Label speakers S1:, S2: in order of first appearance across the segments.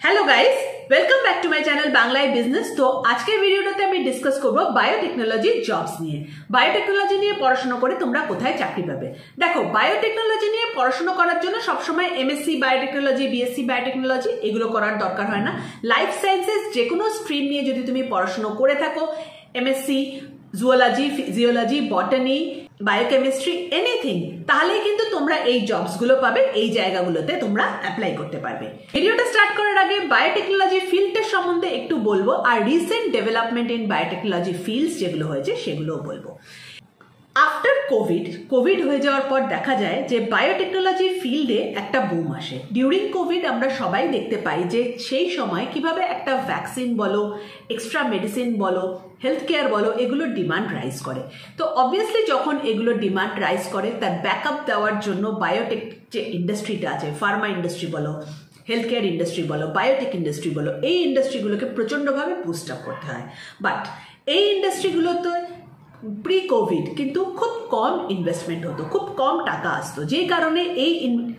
S1: Hello guys, welcome back to my channel बांग्लाয় business. तो আজকের ভিডিওটাতে আমি ডিসকাস করব বায়োটেকনোলজি জবস নিয়ে। বায়োটেকনোলজি নিয়ে পড়াশোনা করে তোমরা কোথায় চাকরি পাবে। দেখো, বায়োটেকনোলজি নিয়ে পড়াশোনা করার জন্য সবসময় এমএসসি বায়োটেকনোলজি, বিএসসি বায়োটেকনোলজি এগুলো করার দরকার হয় না। লাইফ সায়েন্সেস যে কোনো স্ট্রিম নিয়ে যদি তুমি পড়াশোনা করে থাকো, MSc zoology, physiology, বটানি, biochemistry, anything, তাহলেই কিন্তু তোমরা এই জবস গুলো পাবে, এই জায়গাগুলোতে তোমরা অ্যাপ্লাই করতে পারবে। ভিডিওটা স্টার্ট করার আগে বায়োটেকনোলজি ফিল্ডের সম্বন্ধে একটু বলবো, আর recent development in biotechnology fields যেগুলো হয়েছে সেগুলোও বলবো। আফটার কোভিড হয়ে যাওয়ার পর দেখা যায় যে বায়োটেকনোলজি ফিল্ডে একটা বুম আসে। ডিউরিং কোভিড আমরা সবাই দেখতে পাই যে সেই সময় কিভাবে একটা ভ্যাকসিন বলো, এক্সট্রা মেডিসিন বলো, হেলথ কেয়ার বলো, এগুলোর ডিমান্ড রাইজ করে। তো অবভিয়াসলি যখন এগুলোর ডিমান্ড রাইজ করে, তার ব্যাকআপ দেওয়ার জন্য বায়োটেক যে ইন্ডাস্ট্রিটা আছে, ফার্মা ইন্ডাস্ট্রি বলো, হেলথ কেয়ার ইন্ডাস্ট্রি বলো, বায়োটেক ইন্ডাস্ট্রি বলো, এই ইন্ডাস্ট্রিগুলোকে প্রচণ্ডভাবে বুস্ট আপ করতে হয়। বাট এই ইন্ডাস্ট্রিগুলোতে প্রি কোভিড কিন্তু খুব কম ইনভেস্টমেন্ট হতো, খুব কম টাকা আসতো, যে কারণে এই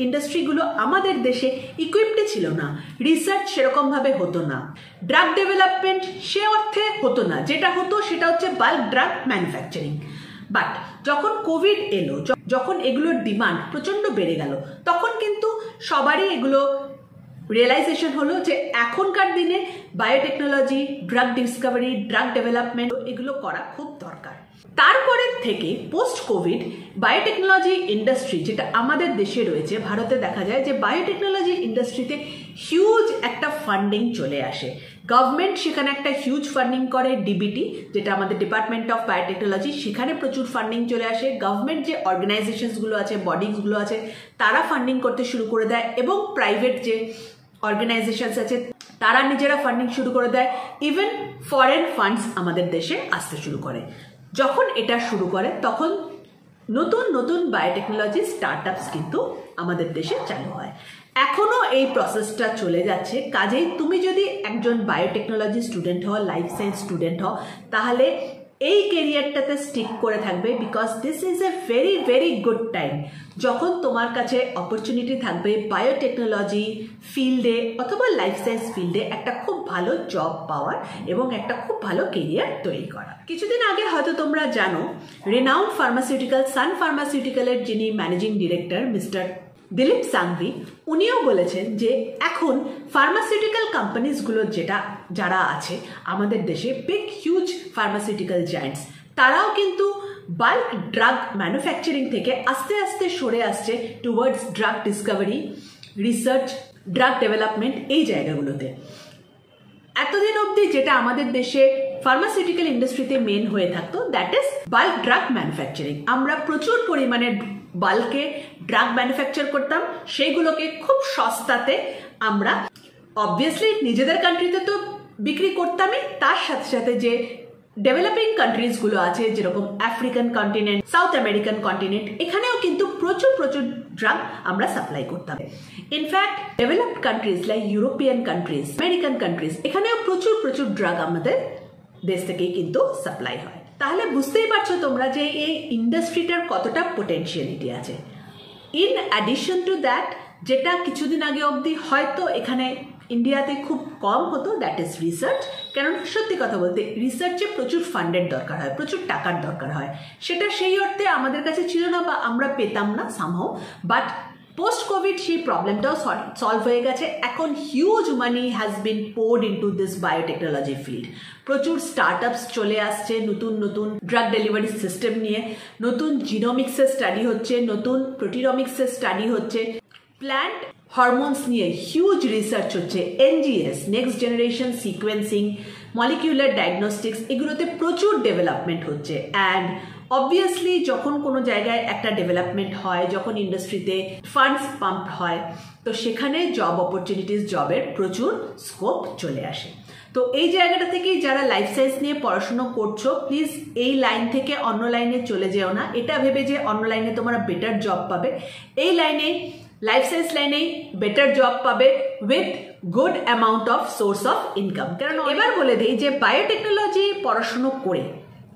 S1: ইন্ডাস্ট্রিগুলো আমাদের দেশে ইকুইপড ছিল না। রিসার্চ সেরকমভাবে হতো না, ড্রাগ ডেভেলপমেন্ট সে অর্থে হতো না। যেটা হতো সেটা হচ্ছে বাল্ক ড্রাগ ম্যানুফ্যাকচারিং। বাট যখন কোভিড এলো, যখন এগুলোর ডিমান্ড প্রচণ্ড বেড়ে গেল, তখন কিন্তু সবারই এগুলো রিয়েলাইজেশন হলো যে এখনকার দিনে biotechnology, drug Discovery, drug development এগুলো করা খুব দরকার। তারপরে থেকে পোস্ট কোভিড বায়োটেকনোলজি ইন্ডাস্ট্রি যেটা আমাদের দেশে রয়েছে, ভারতে দেখা যায় যে বায়োটেকনোলজি ইন্ডাস্ট্রিতে হিউজ একটা ফান্ডিং চলে আসে। গভর্নমেন্ট সেখানে একটা হিউজ ফান্ডিং করে, ডিবিটি যেটা আমাদের ডিপার্টমেন্ট অফ বায়োটেকনোলজি, সেখানে প্রচুর ফান্ডিং চলে আসে। গভর্নমেন্ট যে অর্গানাইজেশনসগুলো আছে, বডিজগুলো আছে, তারা ফান্ডিং করতে শুরু করে দেয়, এবং প্রাইভেট যে অর্গানাইজেশনস আছে তারা নিজেরা ফান্ডিং শুরু করে দেয়। ইভেন ফরেন ফান্ডস আমাদের দেশে আসতে শুরু করে। যখন এটা শুরু করে তখন নতুন নতুন বায়োটেকনোলজি স্টার্টআপস কিন্তু আমাদের দেশে চালু হয়। এখনো এই প্রসেসটা চলে যাচ্ছে। কাজেই তুমি যদি একজন বায়োটেকনোলজি স্টুডেন্ট হও, লাইফ সায়েন্স স্টুডেন্ট হও, তাহলে এই ক্যারিয়ারটাতে স্টিক করে থাকবে, because this is a very very good time. যখন তোমার কাছে অপরচুনিটি থাকবে বায়োটেকনোলজি ফিল্ডে অথবা লাইফ সায়েন্স ফিল্ডে একটা খুব ভালো জব পাওয়ার এবং একটা খুব ভালো কেরিয়ার তৈরি করা। কিছুদিন আগে হয়তো তোমরা জানো, রেনাউন্ড ফার্মাসিউটিক্যাল সান ফার্মাসিউটিক্যালের যিনি managing director mister Dilip Sanghvi, উনিও বলেছেন যে এখন ফার্মাসিউটিক্যাল কোম্পানিজগুলো যারা আছে আমাদের দেশে, বিগ হিউজ ফার্মাসিউটিক্যাল জায়ান্টস, তারাও কিন্তু বাল্ক ড্রাগ ম্যানুফ্যাকচারিং থেকে আস্তে আস্তে সরে আসছে towards drug Discovery, research, drug development, এই জায়গাগুলোতে। এতদিন অবধি যেটা আমাদের দেশে ফার্মাসিউটিক্যাল ইন্ডাস্ট্রিতে মেন হয়ে থাকতো, that is bulk drug manufacturing. আমরা প্রচুর পরিমাণে বাল্কে ড্রাগ ম্যানুফ্যাকচার করতাম, সেইগুলোকে খুব সস্তাতে আমরা অবভিয়াসলি নিজেদের কান্ট্রিতে তো বিক্রি করতামই, তার সাথে সাথে যে ডেভেলপিং কান্ট্রিজগুলো আছে, যেরকম African continent, south American continent, এখানেও কিন্তু প্রচুর প্রচুর ড্রাগ আমরা সাপ্লাই করতাম। In fact developed countries like European countries, American countries, এখানেও প্রচুর প্রচুর ড্রাগ আমাদের দেশ থেকেই কিন্তু সাপ্লাই হয়। তাহলে বুঝতেই পারছো তোমরা যে এই ইন্ডাস্ট্রিটার কতটা পোটেনশিয়ালিটি আছে। ইন অ্যাডিশন টু দ্যাট, যেটা কিছুদিন আগে অবধি হয়তো এখানে ইন্ডিয়াতে খুব কম হতো, দ্যাট ইজ রিসার্চ। কারণ সত্যি কথা বলতে রিসার্চে প্রচুর ফান্ডের দরকার হয়, প্রচুর টাকার দরকার হয়। সেটা সেই অর্থে আমাদের কাছে ছিল না বা আমরা পেতাম না সামহাও। বাট পোস্ট কোভিড সেই প্রবলেমটাও সলভ হয়ে গেছে। এখন huge money has been poured into this biotechnology field. প্রচুর স্টার্টআপস চলে আসছে নতুন নতুন ড্রাগ ডেলিভারি সিস্টেম নিয়ে, নতুন জিনোমিক্সের স্টাডি হচ্ছে, নতুন প্রোটিনোমিক্সের স্টাডি হচ্ছে, প্ল্যান্ট হরমোনস নিয়ে হিউজ রিসার্চ হচ্ছে, NGS, next generation sequencing, molecular diagnostics, এগুলোতে প্রচুর ডেভেলপমেন্ট হচ্ছে। অ্যান্ড অবভিয়াসলি যখন কোনো জায়গায় একটা ডেভেলপমেন্ট হয়, যখন ইন্ডাস্ট্রিতে ফান্ডস পাম্প হয়, তো সেখানে জব অপরচুনিটিস, জবের প্রচুর স্কোপ চলে আসে। তো এই জায়গাটা থেকেই যারা লাইফ সায়েন্স নিয়ে পড়াশুনো করছো, প্লিজ এই লাইন থেকে অন্য লাইনে চলে যেও না, এটা ভেবে যে অন্য লাইনে তোমরা বেটার জব পাবে। এই লাইনে, লাইফ সায়েন্স লাইনেই বেটার জব পাবে with good amount of swords of income. কারণ এবার বলে দিই যে বায়োটেকনোলজি পড়াশুনো করে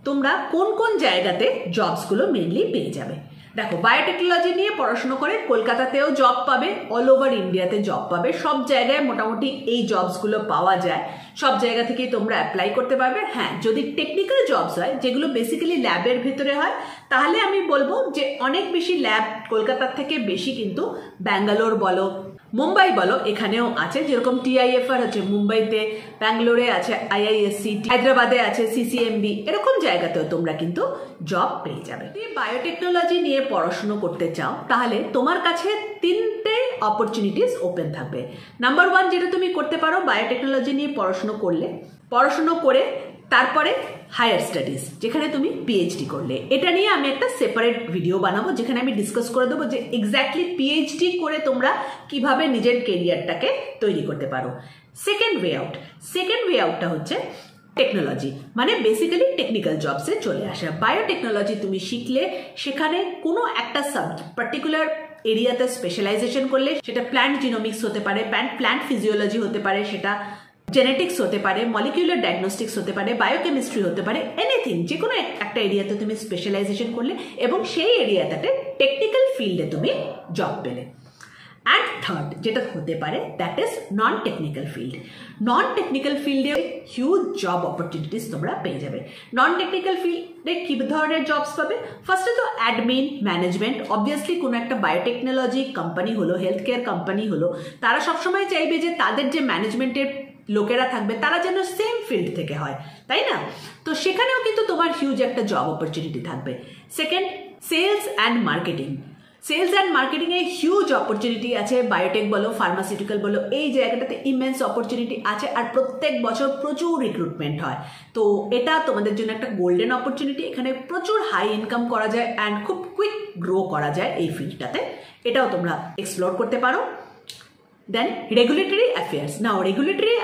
S1: তোমরা কোন কোন জায়গাতে জবসগুলো মেনলি পেয়ে যাবে। দেখো, বায়োটেকনোলজি নিয়ে পড়াশোনা করে কলকাতাতেও জব পাবে, অল ওভার ইন্ডিয়াতে জব পাবে, সব জায়গায় মোটামুটি এই জবসগুলো পাওয়া যায়, সব জায়গা থেকেই তোমরা অ্যাপ্লাই করতে পারবে। হ্যাঁ, যদি টেকনিক্যাল জবস হয় যেগুলো বেসিক্যালি ল্যাবের ভিতরে হয়, তাহলে আমি বলবো যে অনেক বেশি ল্যাব কলকাতার থেকে বেশি কিন্তু ব্যাঙ্গালোর বলো, মুম্বাই বলো, এখানেও আছে। যেরকম TIFR আছে মুম্বাইতে, ব্যাঙ্গালোরে আছে IISc, হায়দ্রাবাদে আছে CCMB, এরকম জায়গাতেও তোমরা কিন্তু জব পেয়ে যাবে। যদি বায়োটেকনোলজি নিয়ে পড়াশুনো করতে চাও তাহলে তোমার কাছে 3টে অপরচুনিটিস ওপেন থাকবে। নাম্বার 1 যেটা তুমি করতে পারো, বায়োটেকনোলজি নিয়ে পড়াশুনো করে তারপরে হায়ার স্টাডিজ, যেখানে তুমি PhD করলে। এটা নিয়ে আমি একটা সেপারেট ভিডিও বানাবো যেখানে আমি ডিসকাস করে দেবো যে এক্স্যাক্টলি PhD করে তোমরা কিভাবে নিজের কেরিয়ারটাকে তৈরি করতে পারো। সেকেন্ড ওয়ে আউটটা হচ্ছে টেকনোলজি, মানে বেসিক্যালি টেকনিক্যাল জবসে চলে আসা। বায়োটেকনোলজি তুমি শিখলে সেখানে কোনো একটা পার্টিকুলার এরিয়াতে স্পেশালাইজেশন করলে, সেটা প্ল্যান্ট জিনোমিক্স হতে পারে, প্ল্যান্ট ফিজিওলজি হতে পারে, সেটা জেনেটিক্স হতে পারে, মলিকিউলার ডায়াগনস্টিক্স হতে পারে, বায়োকেমিস্ট্রি হতে পারে, এনিথিং, যে কোনো একটা এরিয়াতে তুমি স্পেশালাইজেশন করলে এবং সেই এরিয়াটাতে টেকনিক্যাল ফিল্ডে তুমি জব পেলে। অ্যান্ড থার্ড যেটা হতে পারে, that is non technical field. Non technical ফিল্ডে হিউজ জব অপরচুনিটিস তোমরা পেয়ে যাবে। নন টেকনিক্যাল ফিল্ডে কি ধরনের জবস পাবে? ফার্স্টে তো অ্যাডমিন, ম্যানেজমেন্ট। অবভিয়াসলি কোনো একটা বায়োটেকনোলজি কোম্পানি হলো, হেলথ কেয়ার কোম্পানি হলো, তারা সবসময় চাইবে যে তাদের যে ম্যানেজমেন্টের লোকেরা থাকবে তারা যেন সেম ফিল্ড থেকে হয়, তাই না? তো সেখানেও কিন্তু তোমার হিউজ একটা জব অপরচুনিটি থাকবে। সেকেন্ড, সেলস অ্যান্ড মার্কেটিংয়ে হিউজ অপরচুনিটি আছে। বায়োটেক বলো, ফার্মাসিউটিক্যাল বলো, এই জায়গাটাতে ইমেন্স অপরচুনিটি আছে আর প্রত্যেক বছর প্রচুর রিক্রুটমেন্ট হয়। তো এটা তোমাদের জন্য একটা গোল্ডেন অপরচুনিটি। এখানে প্রচুর হাই ইনকাম করা যায় অ্যান্ড খুব কুইক গ্রো করা যায় এই ফিল্ডটাতে, এটাও তোমরা এক্সপ্লোর করতে পারো। দেন রেগুলেটরি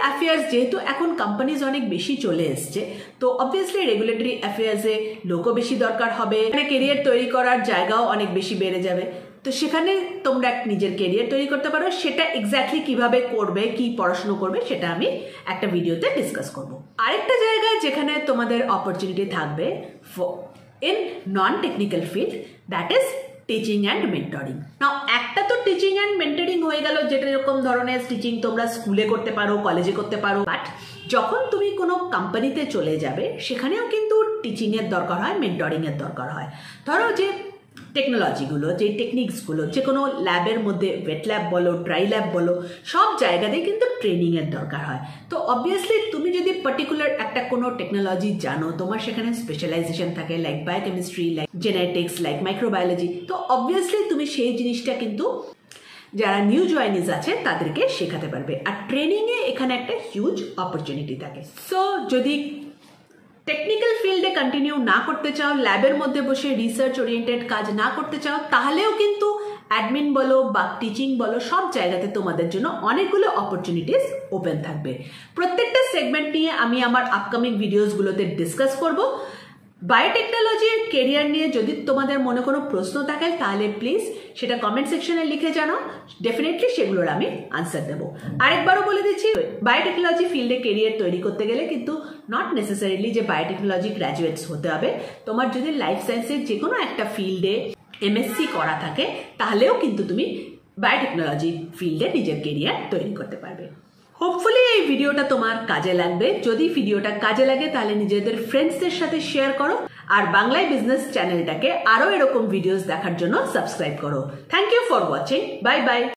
S1: অ্যাফেয়ার্স যেহেতু এখন কোম্পানিজ অনেক বেশি চলে এসছে, তো অবভিয়াসলি রেগুলেটরি অ্যাফেয়ার্সে লোকও বেশি দরকার হবে, এখানে কেরিয়ার তৈরি করার জায়গাও অনেক বেশি বেড়ে যাবে। তো সেখানে তোমরা নিজের কেরিয়ার তৈরি করতে পারো। সেটা এক্স্যাক্টলি কিভাবে করবে, কি পড়াশুনো করবে, সেটা আমি একটা ভিডিওতে ডিসকাস করব। আরেকটা জায়গায় যেখানে তোমাদের অপরচুনিটি থাকবে in non technical field, that is teaching and mentoring. Now একটা তো টিচিং অ্যান্ড মেন্টরিং হয়ে গেল, যেটা এরকম ধরনের টিচিং তোমরা স্কুলে করতে পারো, কলেজে করতে পারো। বাট যখন তুমি কোনো কোম্পানিতে চলে যাবে সেখানেও কিন্তু টিচিংয়ের দরকার হয়, মেন্টরিংয়ের দরকার হয়। ধরো যে টেকনোলজিগুলো, যে টেকনিক্সগুলো, যে কোনো ল্যাবের মধ্যে ওয়েট ল্যাব বলো, ড্রাই ল্যাব বলো, সব জায়গাতেই কিন্তু ট্রেনিংয়ের দরকার হয়। তো অবভিয়াসলি তুমি যদি পার্টিকুলার একটা কোনো টেকনোলজি জানো, তোমার সেখানে স্পেশালাইজেশন থাকে, like biochemistry, like genetics, like microbiology, তো অবভিয়াসলি তুমি সেই জিনিসটা কিন্তু যারা নিউ জয়েনিজ আছে তাদেরকে শেখাতে পারবে। আর ট্রেনিংয়ে এখানে একটা হিউজ অপরচুনিটি থাকে। সো যদি টেকনিক্যাল ফিল্ডে কন্টিনিউ না করতে চাও, ল্যাবের মধ্যে বসে রিসার্চ ওরিয়েন্টেড কাজ না করতে চাও, তাহলেও কিন্তু অ্যাডমিন বলো বা টিচিং বলো, সব জায়গাতে তোমাদের জন্য অনেকগুলো অপরচুনিটিস ওপেন থাকবে। প্রত্যেকটা সেগমেন্ট নিয়ে আমি আমার আপকামিং ভিডিওসগুলোতে ডিসকাস করব। বায়োটেকনোলজির কেরিয়ার নিয়ে যদি তোমাদের মনে কোনো প্রশ্ন থাকে তাহলে প্লিজ সেটা কমেন্ট সেকশনে লিখে জানাও, ডেফিনেটলি সেগুলোর আমি আনসার দেবো। আরেকবারও বলে দিচ্ছি, বায়োটেকনোলজি ফিল্ডে কেরিয়ার তৈরি করতে গেলে কিন্তু নট নেসেসারিলি যে বায়োটেকনোলজি গ্র্যাজুয়েটস হতে হবে। তোমার যদি লাইফ সায়েন্সের যে কোনো একটা ফিল্ডে MSc করা থাকে তাহলেও কিন্তু তুমি বায়োটেকনোলজি ফিল্ডে নিজের কেরিয়ার তৈরি করতে পারবে। হোপফুলি এই ভিডিওটা তোমার কাজে লাগবে। যদি ভিডিওটা কাজে লাগে তাহলে নিজেদের ফ্রেন্ডসদের সাথে শেয়ার করো আর বাংলায় বিজনেস চ্যানেলটাকে আরো এরকম ভিডিওস দেখার জন্য সাবস্ক্রাইব করো। Thank you for watching. Bye by.